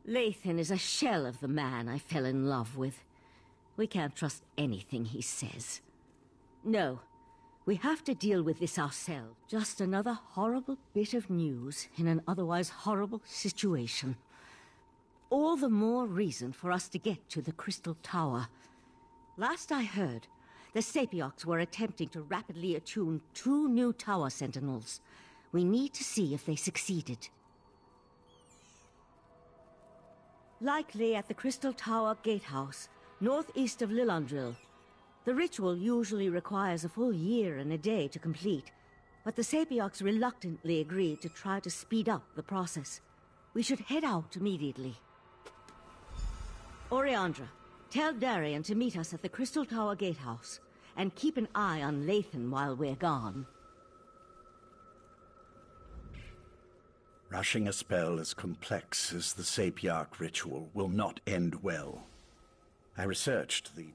Lathan is a shell of the man I fell in love with. We can't trust anything he says. No, we have to deal with this ourselves. Just another horrible bit of news in an otherwise horrible situation. All the more reason for us to get to the Crystal Tower. Last I heard, the Sapiocs were attempting to rapidly attune 2 new tower sentinels. We need to see if they succeeded. Likely at the Crystal Tower Gatehouse, northeast of Lillandril. The ritual usually requires a full year and a day to complete, but the Sapiocs reluctantly agreed to try to speed up the process. We should head out immediately. Oriandra, tell Darian to meet us at the Crystal Tower Gatehouse, and keep an eye on Lathan while we're gone. Rushing a spell as complex as the Sapioc ritual will not end well. I researched the...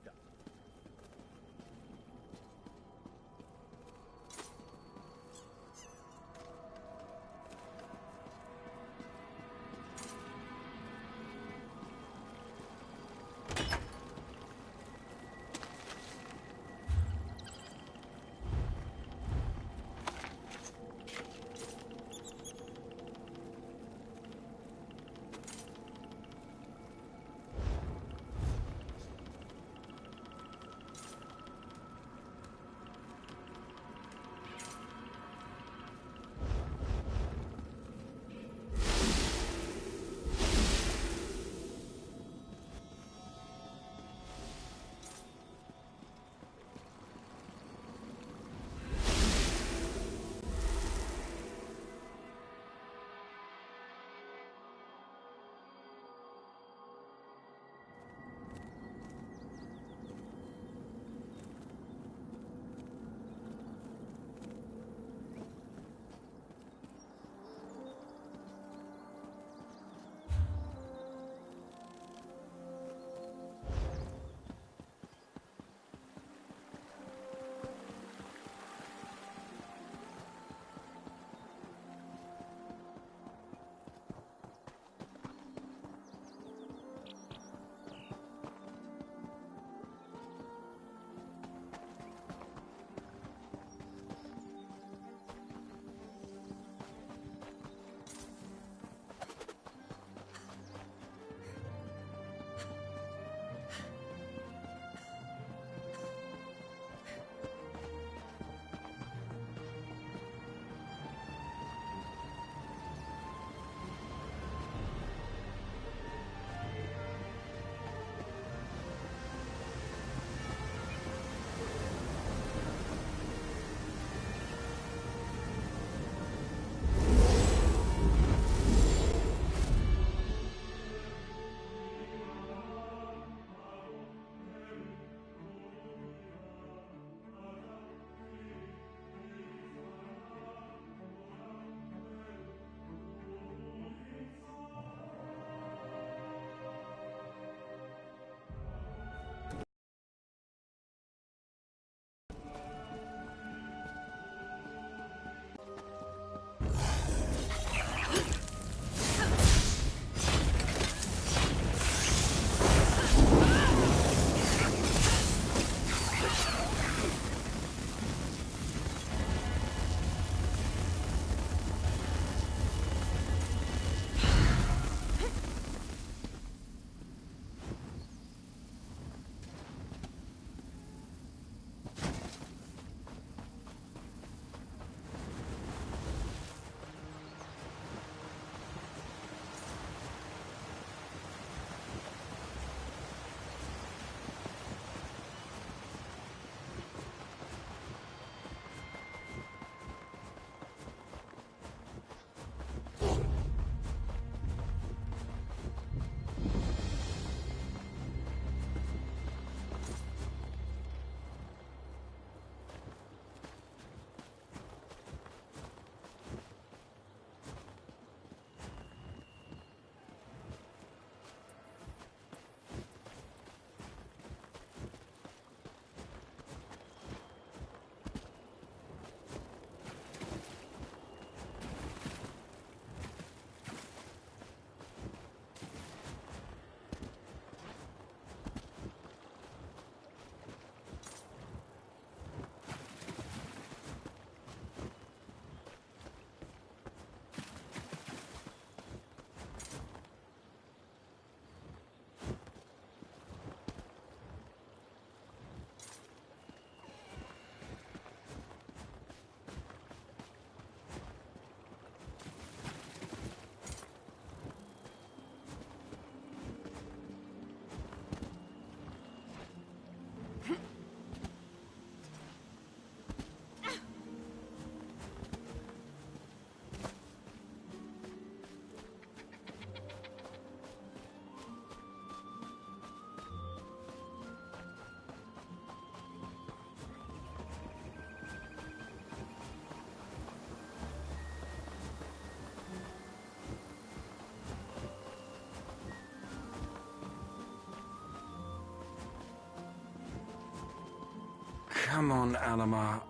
Come on, Alamar.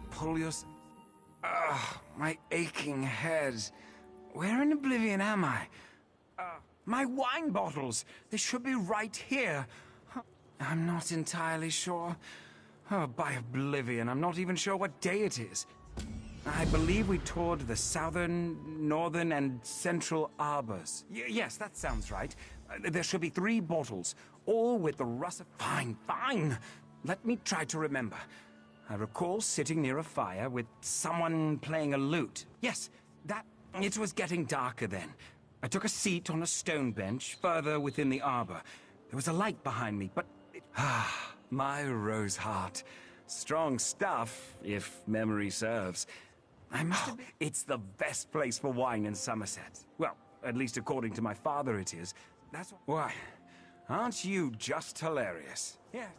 Pull your... my aching head. Where in oblivion am I? My wine bottles! They should be right here. I'm not entirely sure. Oh, by oblivion, I'm not even sure what day it is. I believe we toured the southern, northern, and central arbors. Yes, that sounds right. There should be 3 bottles, all with the russet... Fine, fine! Let me try to remember. I recall sitting near a fire with someone playing a lute. Yes, that... It was getting darker then. I took a seat on a stone bench further within the arbor. There was a light behind me, but... my rose heart. Strong stuff, if memory serves. I must have... It's the best place for wine in Somerset. Well, at least according to my father it is. That's... Why, aren't you just hilarious? Yeah.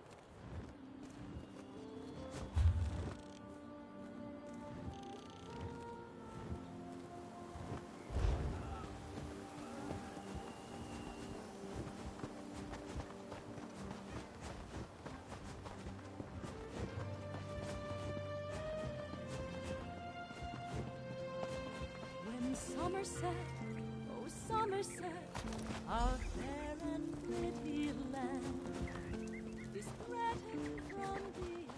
Somerset, oh Somerset, our fair and pretty land is threatened from beyond.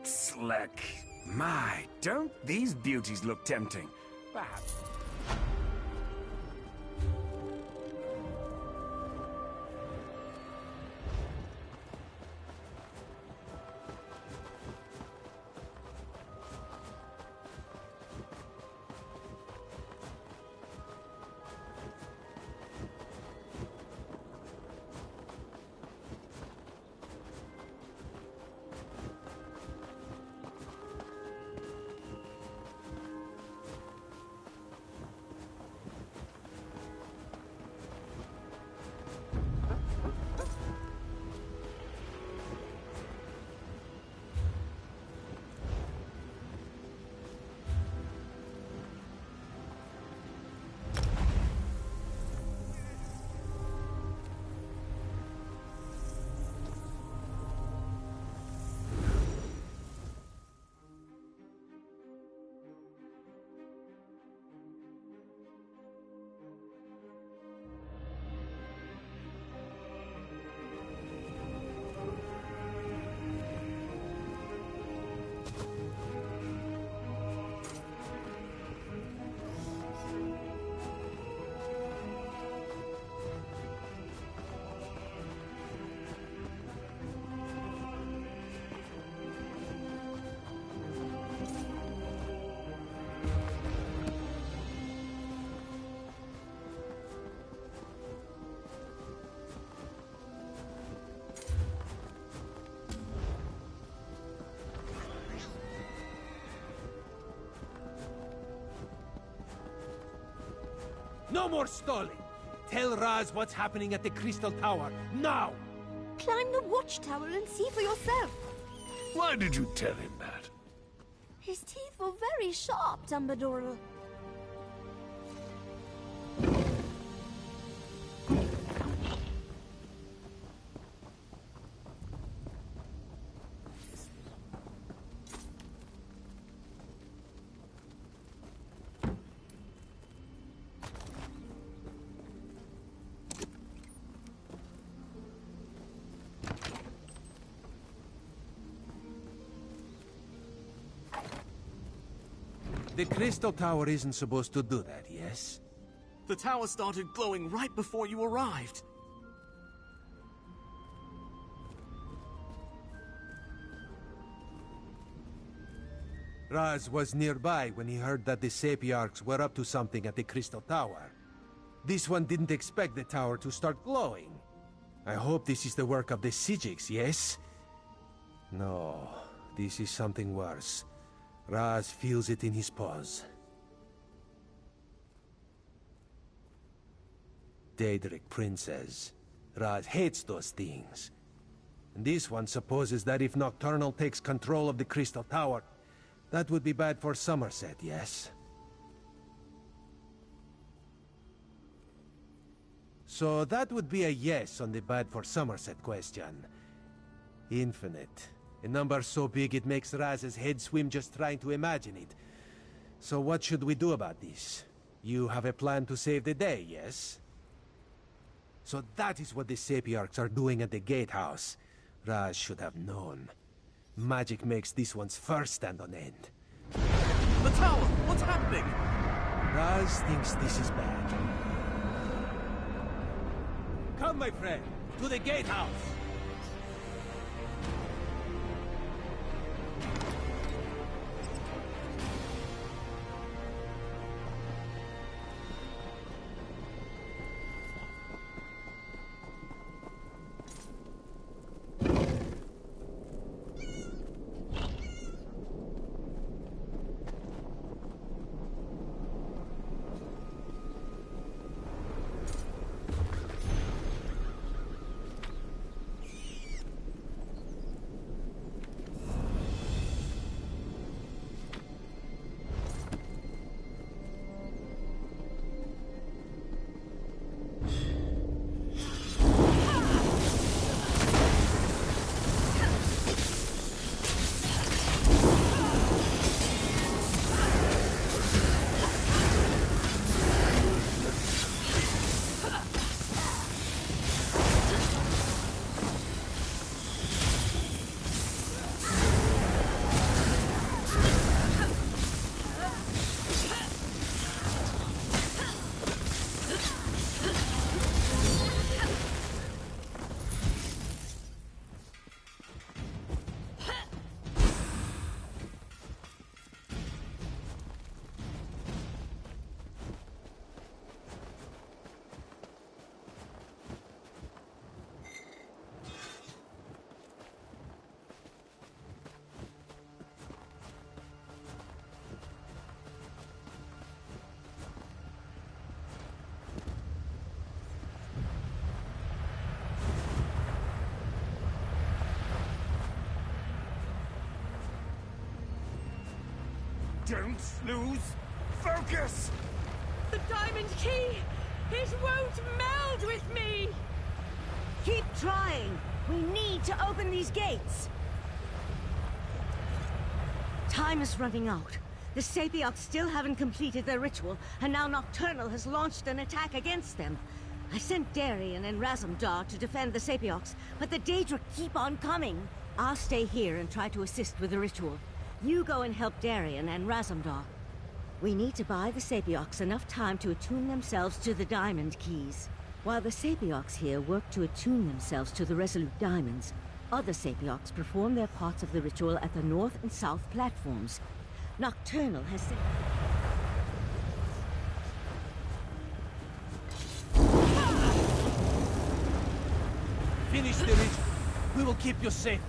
Slick. My, don't these beauties look tempting? Perhaps. No more stalling! Tell Raz what's happening at the Crystal Tower, now! Climb the watchtower and see for yourself. Why did you tell him that? His teeth were very sharp, Dumbledore. The Crystal Tower isn't supposed to do that, yes? The tower started glowing right before you arrived. Raz was nearby when he heard that the Sapiarchs were up to something at the Crystal Tower. This one didn't expect the tower to start glowing. I hope this is the work of the Psijics, yes? No, this is something worse. Raz feels it in his paws. Daedric Princess. Raz hates those things. And this one supposes that if Nocturnal takes control of the Crystal Tower, that would be bad for Somerset, yes? So that would be a yes on the bad for Somerset question. Infinite. A number so big it makes Raz's head swim just trying to imagine it. So what should we do about this? You have a plan to save the day, yes? So that is what the Sapiarchs are doing at the Gatehouse. Raz should have known. Magic makes this one's fur stand on end. The tower! What's happening? Raz thinks this is bad. Come, my friend, to the Gatehouse! Don't lose focus! The diamond key! It won't meld with me! Keep trying! We need to open these gates! Time is running out. The Sapiarchs still haven't completed their ritual, and now Nocturnal has launched an attack against them. I sent Darien and Razumdar to defend the Sapiarchs, but the Daedra keep on coming. I'll stay here and try to assist with the ritual. You go and help Darien and Razumdar. We need to buy the Sapiarchs enough time to attune themselves to the Diamond Keys. While the Sapiarchs here work to attune themselves to the Resolute Diamonds, other Sapiarchs perform their parts of the ritual at the north and south platforms. Nocturnal has sent... Finish the ritual. We will keep you safe.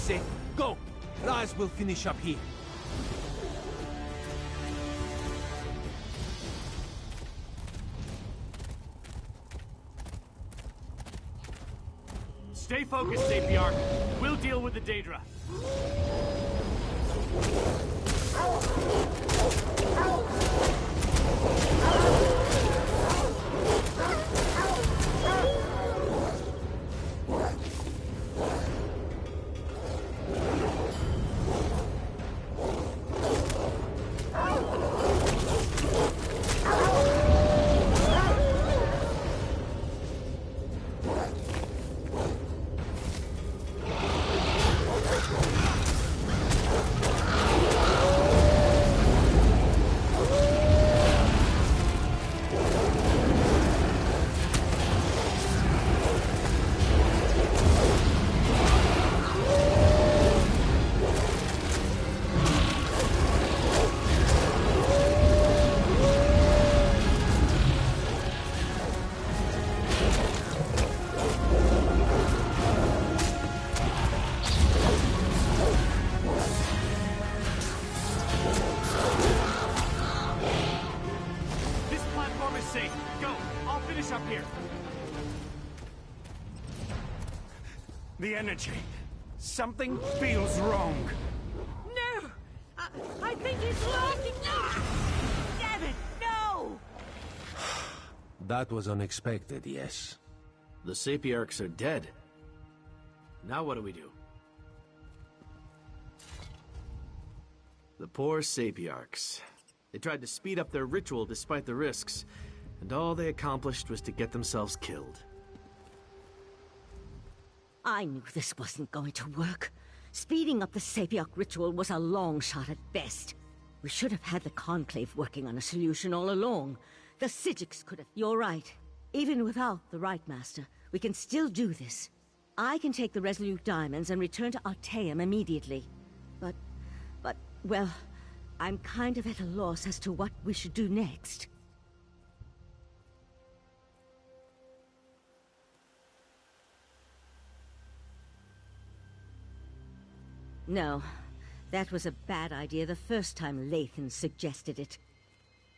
say. Go! Raz will finish up here. Stay focused, Sapiarch. We'll deal with the Daedra. The energy. Something feels wrong. No! I think he's locking... Ah! Damn it, no! That was unexpected, yes. The Sapiarchs are dead. Now what do we do? The poor Sapiarchs. They tried to speed up their ritual despite the risks, and all they accomplished was to get themselves killed. I knew this wasn't going to work. Speeding up the Sapiarch ritual was a long shot at best. We should have had the Conclave working on a solution all along. The Psijics could have... You're right. Even without the Right Master, we can still do this. I can take the Resolute Diamonds and return to Artaeum immediately. But, well, I'm kind of at a loss as to what we should do next. No, that was a bad idea the first time Lathan suggested it.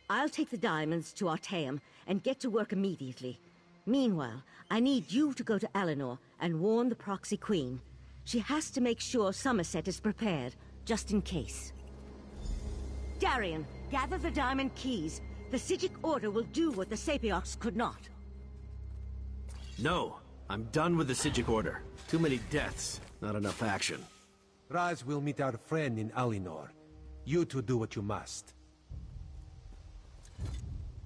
I'll take the diamonds to Artaeum and get to work immediately. Meanwhile, I need you to go to Eleanor and warn the Proxy Queen. She has to make sure Somerset is prepared, just in case. Darian, gather the diamond keys. The Psijic Order will do what the Sapiarchs could not. No, I'm done with the Psijic Order. Too many deaths, not enough action. Raz will meet our friend in Alinor. You two do what you must.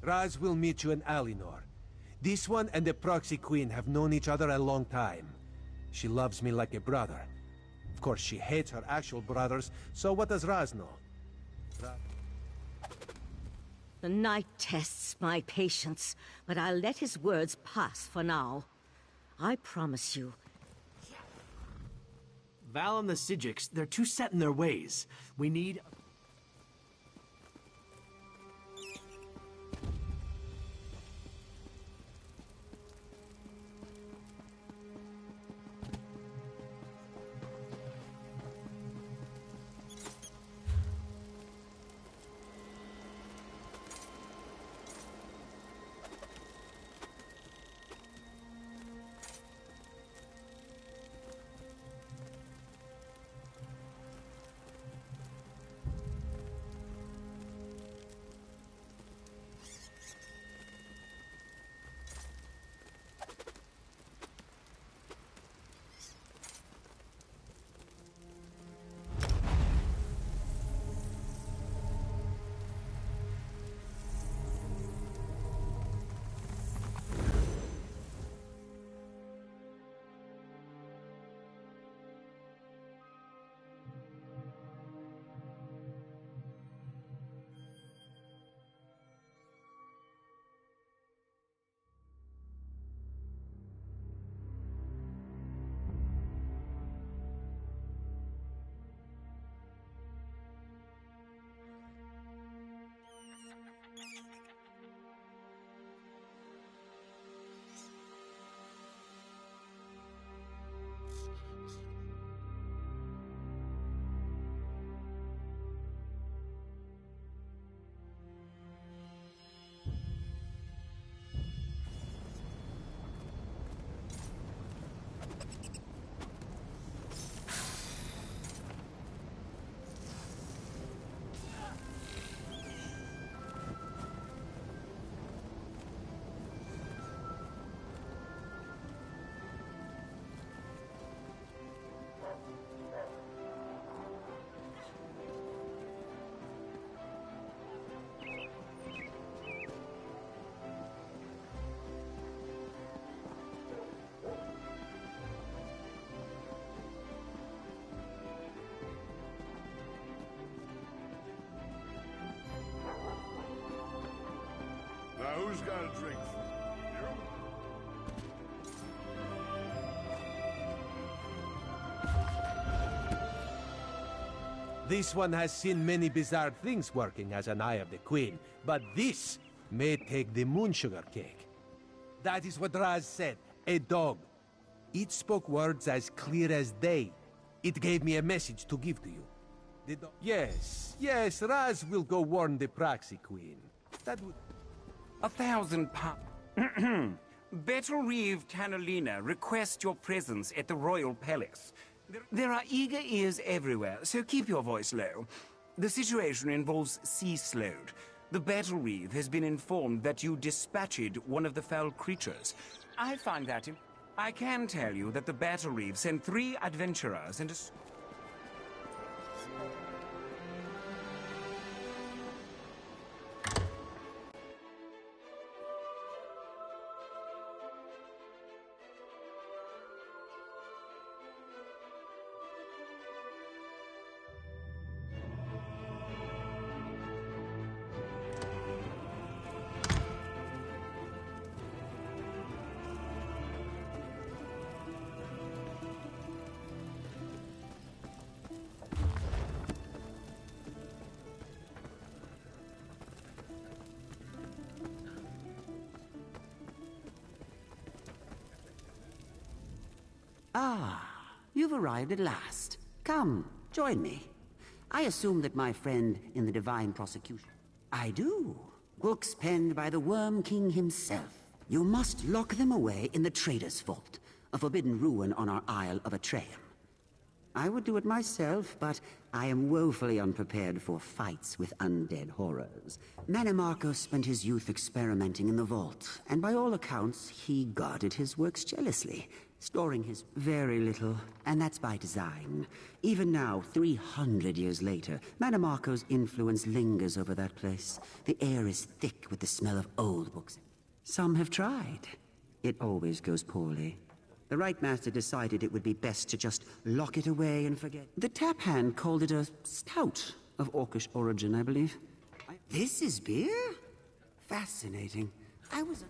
Raz will meet you in Alinor. This one and the Proxy Queen have known each other a long time. She loves me like a brother. Of course, she hates her actual brothers, so what does Raz know? The Knight tests my patience, but I'll let his words pass for now. I promise you. Val and the Psijics, they're too set in their ways. We need... Who's got a drink for me? This one has seen many bizarre things working as an Eye of the Queen, but this may take the moon sugar cake. That is what Raz said, a dog. It spoke words as clear as day. It gave me a message to give to you. Yes, Raz will go warn the Proxy Queen. That would... 1,000 pounds. Betel Reeve Tannalina request your presence at the Royal Palace. There are eager ears everywhere, so keep your voice low. The situation involves Sea Slode. The Betel Reeve has been informed that you dispatched one of the foul creatures. I find that... I can tell you that the Betel Reeve sent 3 adventurers into... Ah, you've arrived at last. Come, join me. I assume that my friend in the Divine Prosecution... I do. Books penned by the Worm King himself. You must lock them away in the Trader's Vault, a forbidden ruin on our Isle of Atreum. I would do it myself, but I am woefully unprepared for fights with undead horrors. Manimarco spent his youth experimenting in the vault, and by all accounts, he guarded his works jealously, storing his very little, and that's by design. Even now, 300 years later, Manimarco's influence lingers over that place. The air is thick with the smell of old books. Some have tried. It always goes poorly. The Right Master decided it would be best to just lock it away and forget. The tap hand called it a stout of orcish origin, I believe. This is beer? Fascinating. I was...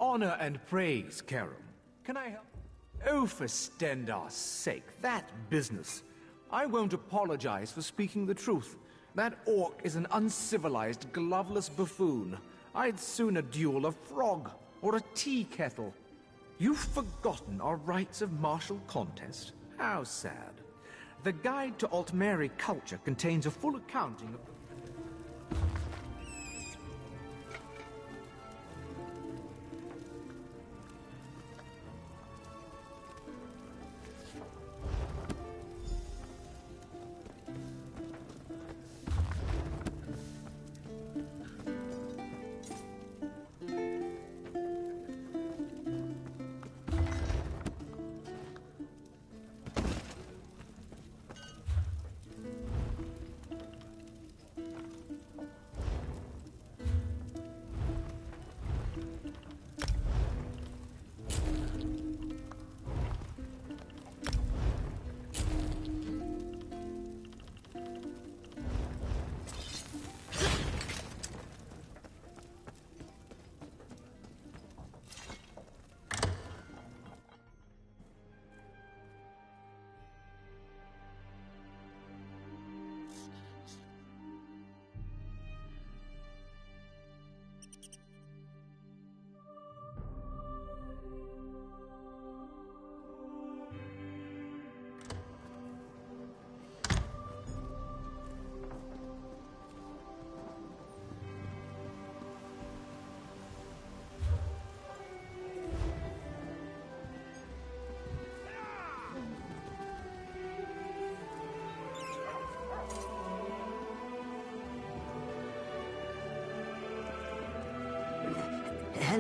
Honor and praise, Karam. Can I help? Oh, for Stendar's sake, that business. I won't apologize for speaking the truth. That orc is an uncivilized, gloveless buffoon. I'd sooner duel a frog or a tea kettle. You've forgotten our rites of martial contest? How sad. The Guide to Altmeri Culture contains a full accounting of the...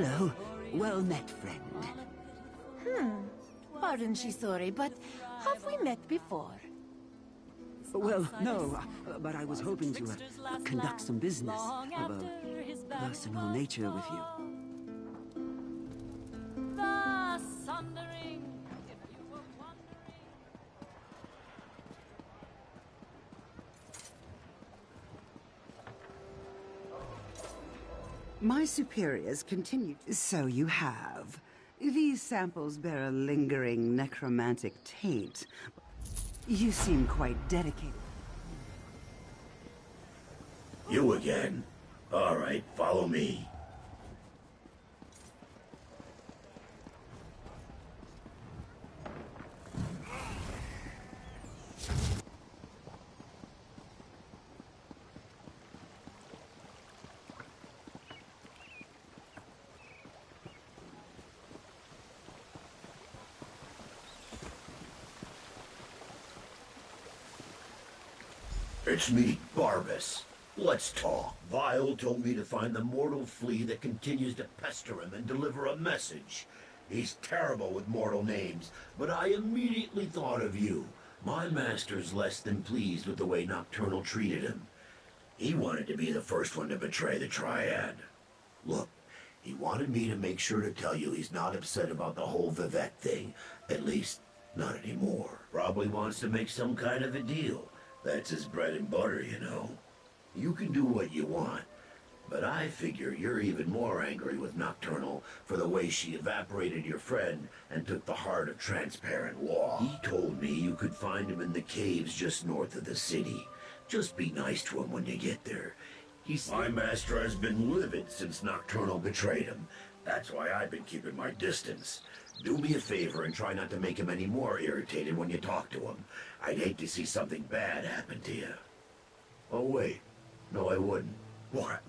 Hello. Well met, friend. Pardon, Shisori, but have we met before? Well, no, but I was hoping to conduct some business of a personal nature with you. My superiors continue. So you have. These samples bear a lingering necromantic taint. You seem quite dedicated. You again? All right, follow me. It's me, Barbas. Let's talk. Vile told me to find the mortal flea that continues to pester him and deliver a message. He's terrible with mortal names, but I immediately thought of you. My master's less than pleased with the way Nocturnal treated him. He wanted to be the first one to betray the Triad. Look, he wanted me to make sure to tell you he's not upset about the whole Vivek thing. At least, not anymore. Probably wants to make some kind of a deal. That's his bread and butter, you know. You can do what you want, but I figure you're even more angry with Nocturnal for the way she evaporated your friend and took the heart of transparent law. He told me you could find him in the caves just north of the city. Just be nice to him when you get there. My master has been livid since Nocturnal betrayed him. That's why I've been keeping my distance. Do me a favor and try not to make him any more irritated when you talk to him. I'd hate to see something bad happen to you. Oh, wait. No, I wouldn't. What?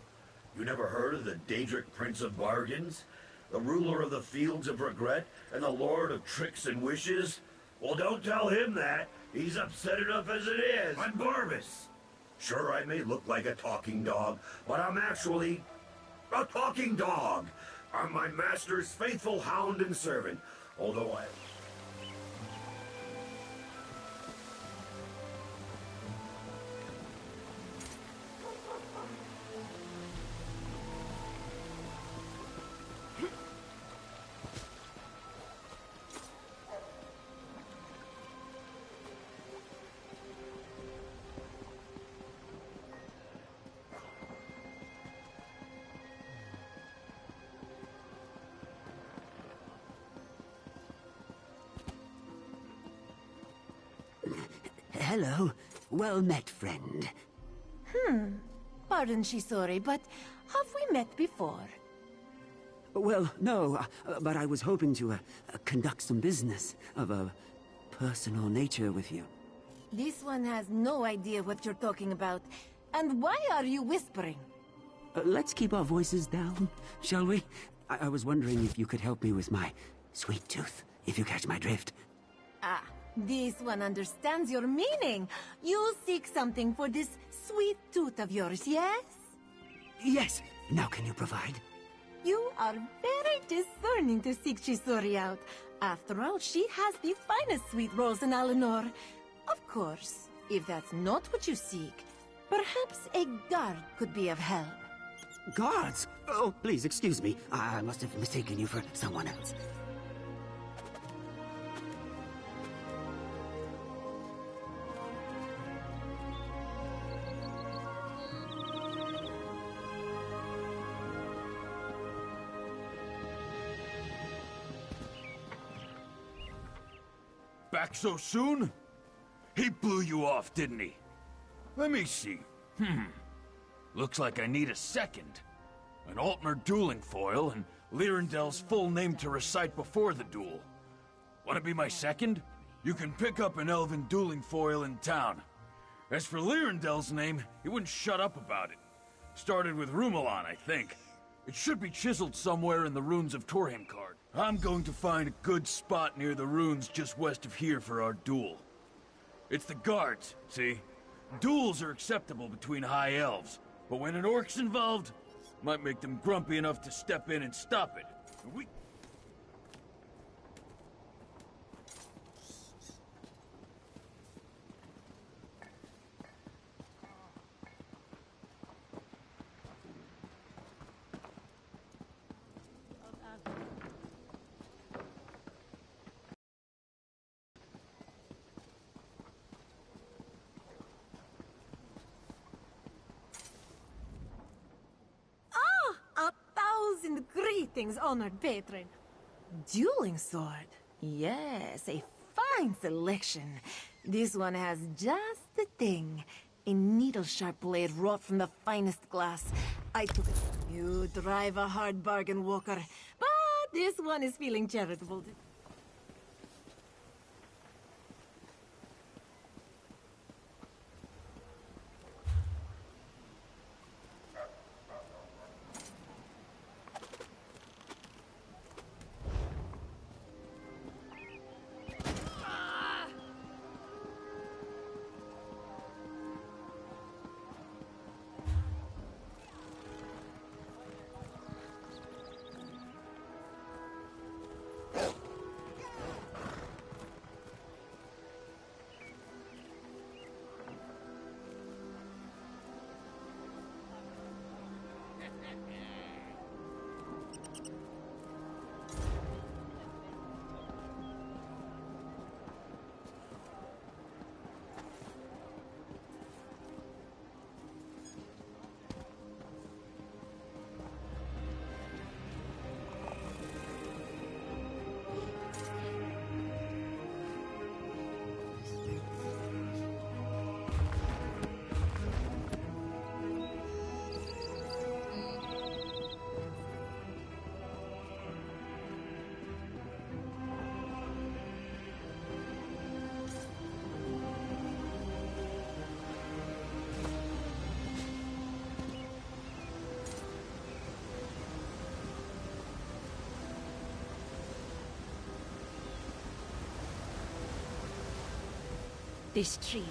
You never heard of the Daedric Prince of Bargains? The ruler of the Fields of Regret and the Lord of Tricks and Wishes? Well, don't tell him that. He's upset enough as it is. I'm Barbas. Sure, I may look like a talking dog, but I'm actually a talking dog. I'm my master's faithful hound and servant, although I... Hello. Well met, friend. Pardon, Shisori, but have we met before? Well, no, but I was hoping to conduct some business of a personal nature with you. This one has no idea what you're talking about. And why are you whispering? Let's keep our voices down, shall we? I was wondering if you could help me with my sweet tooth, if you catch my drift. Ah, this one understands your meaning. You seek something for this sweet tooth of yours, yes? Yes. Now can you provide? You are very discerning to seek Shisori out. After all, she has the finest sweet rolls in Alinor. Of course, if that's not what you seek, perhaps a guard could be of help. Guards? Oh, please, excuse me. I must have mistaken you for someone else. Back so soon? He blew you off, didn't he? Let me see. Looks like I need a second. An Altmer dueling foil and Lyrandel's full name to recite before the duel. Want to be my second? You can pick up an elven dueling foil in town. As for Lyrandel's name, he wouldn't shut up about it. Started with Rumelon, I think. It should be chiseled somewhere in the runes of Torheimkard. I'm going to find a good spot near the runes just west of here for our duel. It's the guards, see? Duels are acceptable between high elves, but when an orc's involved, Might make them grumpy enough to step in and stop it. We... Greetings, honored patron. Dueling sword. Yes, a fine selection. This one has just the thing. A needle-sharp blade wrought from the finest glass. I took it. You drive a hard bargain, Walker. But this one is feeling charitable. This tree.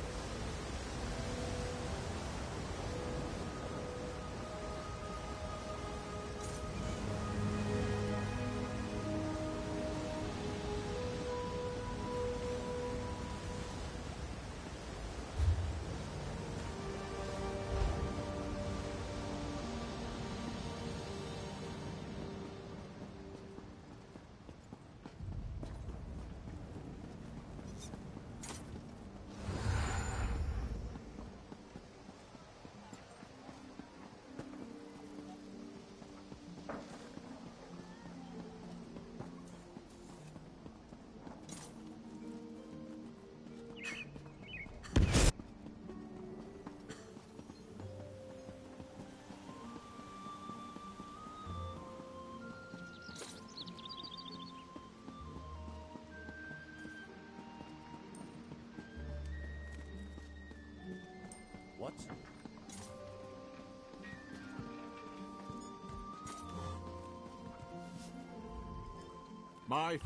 What? My...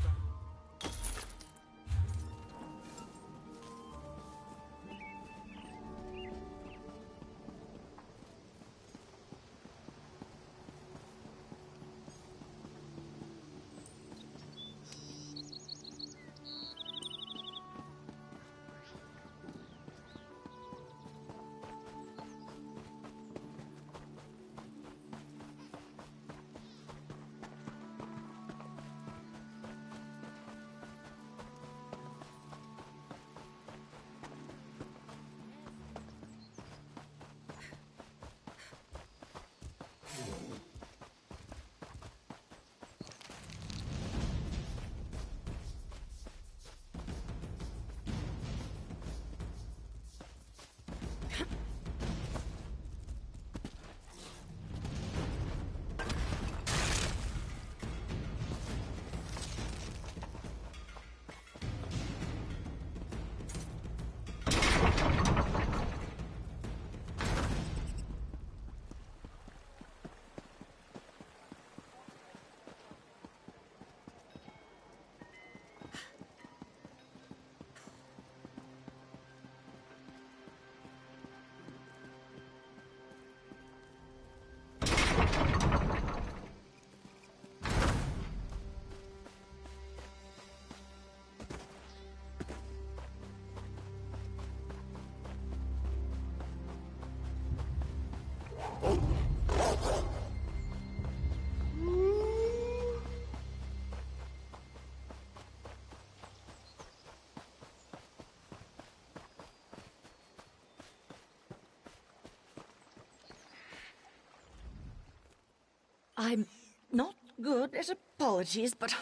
I'm not good at apologies, but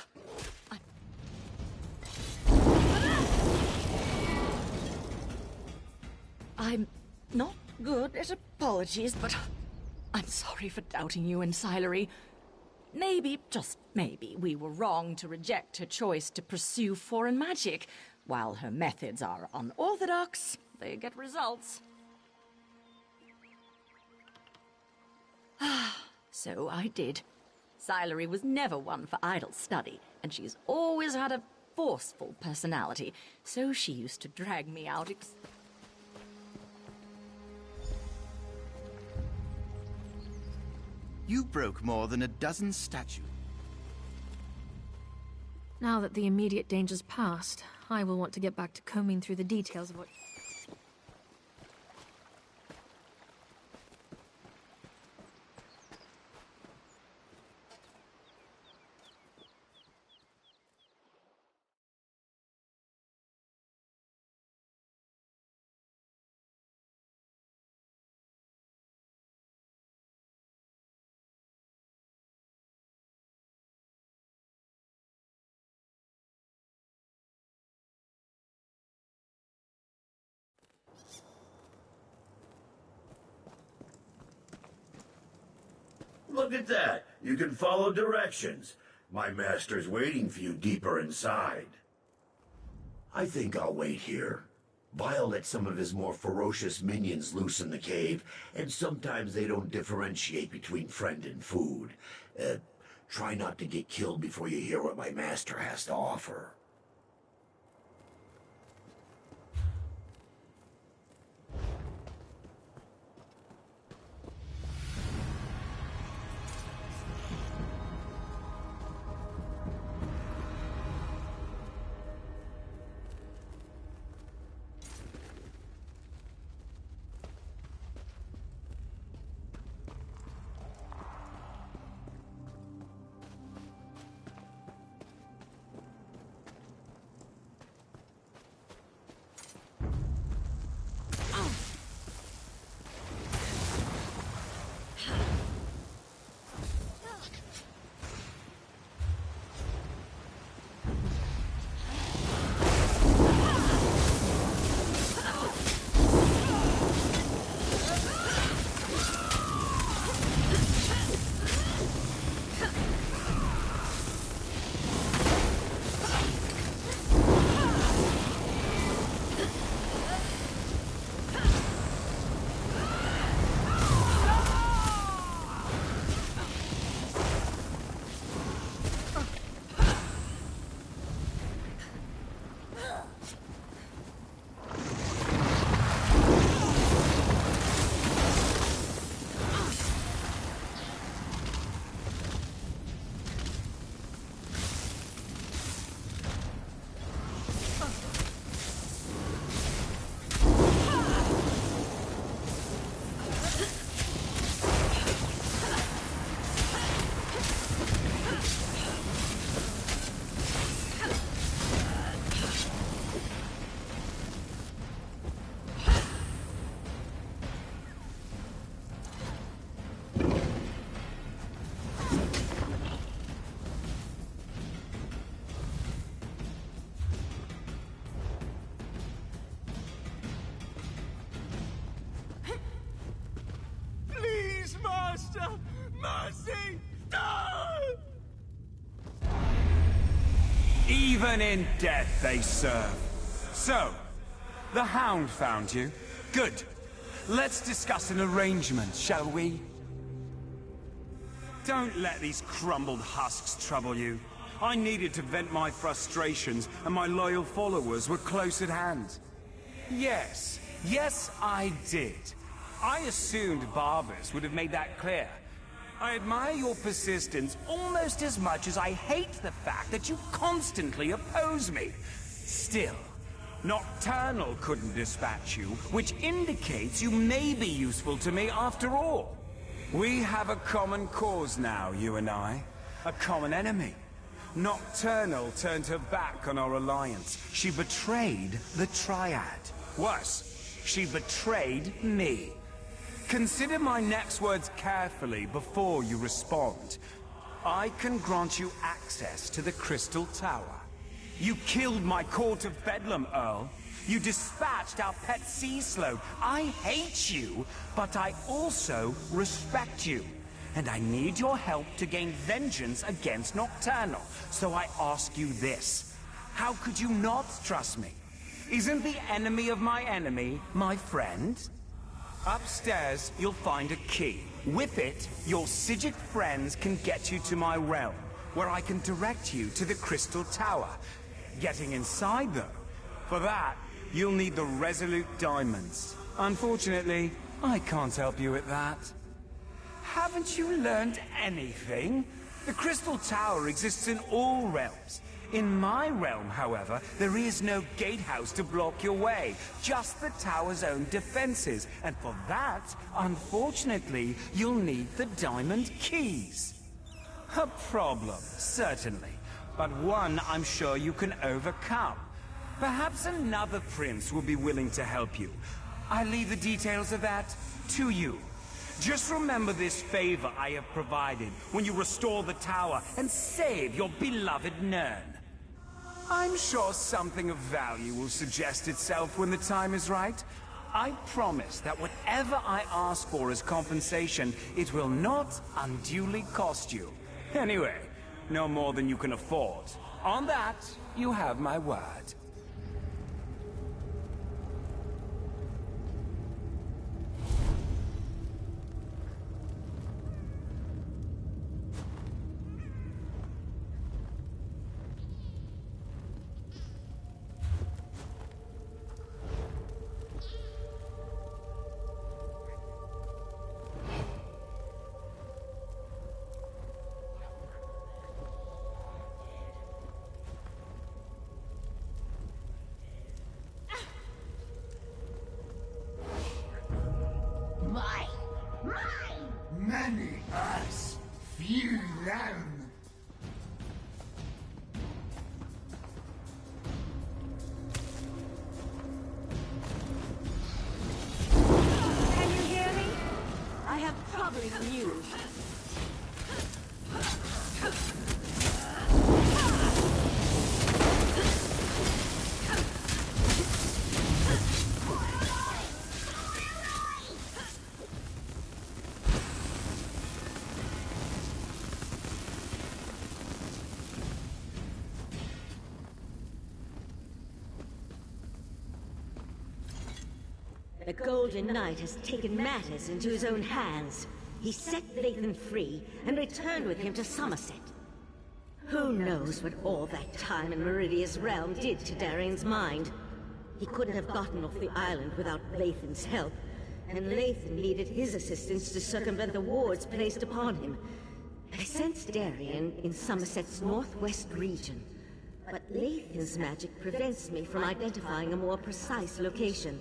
I'm not good at apologies, but I'm sorry for doubting you and Silery. Maybe, just maybe, we were wrong to reject her choice to pursue foreign magic. While her methods are unorthodox, they get results. So I did. Silery was never one for idle study, and she's always had a forceful personality, so she used to drag me out You broke more than a dozen statues. Now that the immediate danger's passed, I will want to get back to combing through the details of what... Look at that! You can follow directions. My master's waiting for you deeper inside. I think I'll wait here. Vile let some of his more ferocious minions loose in the cave, and sometimes they don't differentiate between friend and food. Try not to get killed before you hear what my master has to offer. Mercy! Even in death they serve. So, the Hound found you. Good. Let's discuss an arrangement, shall we? Don't let these crumbled husks trouble you. I needed to vent my frustrations, and my loyal followers were close at hand. Yes, I did. I assumed Barbas would have made that clear. I admire your persistence almost as much as I hate the fact that you constantly oppose me. Still, Nocturnal couldn't dispatch you, which indicates you may be useful to me after all. We have a common cause now, you and I. A common enemy. Nocturnal turned her back on our alliance. She betrayed the Triad. Worse, she betrayed me. Consider my next words carefully before you respond. I can grant you access to the Crystal Tower. You killed my Court of Bedlam, Earl. You dispatched our pet sea slode. I hate you, but I also respect you. And I need your help to gain vengeance against Nocturnal. So I ask you this. How could you not trust me? Isn't the enemy of my enemy my friend? Upstairs, you'll find a key. With it, your Psijic friends can get you to my realm, where I can direct you to the Crystal Tower. Getting inside, though, for that, you'll need the Resolute Diamonds. Unfortunately, I can't help you with that. Haven't you learned anything? The Crystal Tower exists in all realms. In my realm, however, there is no gatehouse to block your way, just the tower's own defenses. And for that, unfortunately, you'll need the diamond keys. A problem, certainly, but one I'm sure you can overcome. Perhaps another prince will be willing to help you. I leave the details of that to you. Just remember this favor I have provided when you restore the tower and save your beloved Nern. I'm sure something of value will suggest itself when the time is right. I promise that whatever I ask for as compensation, it will not unduly cost you. Anyway, no more than you can afford. On that, you have my word. Many us, few them. Can you hear me? I have troubling news. The Golden Knight has taken matters into his own hands. He set Lathan free and returned with him to Somerset. Who knows what all that time in Meridia's realm did to Darian's mind? He couldn't have gotten off the island without Lathan's help, and Lathan needed his assistance to circumvent the wards placed upon him. I sensed Darian in Somerset's northwest region, but Lathan's magic prevents me from identifying a more precise location.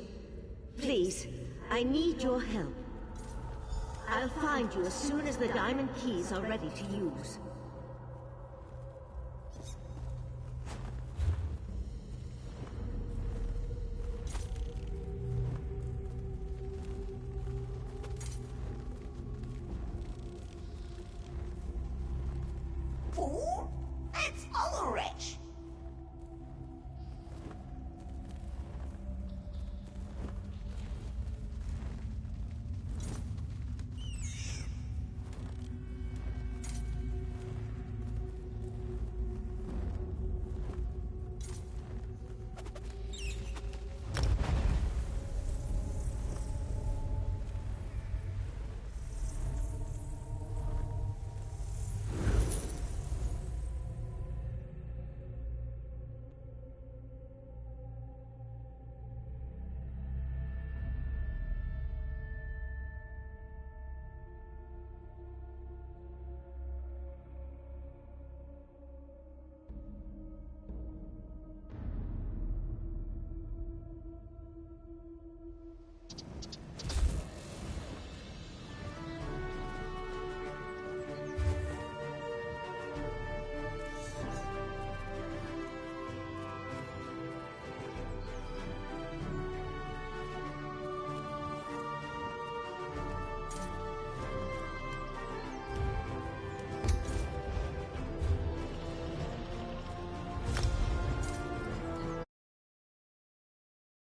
Please, I need your help. I'll find you as soon as the diamond keys are ready to use.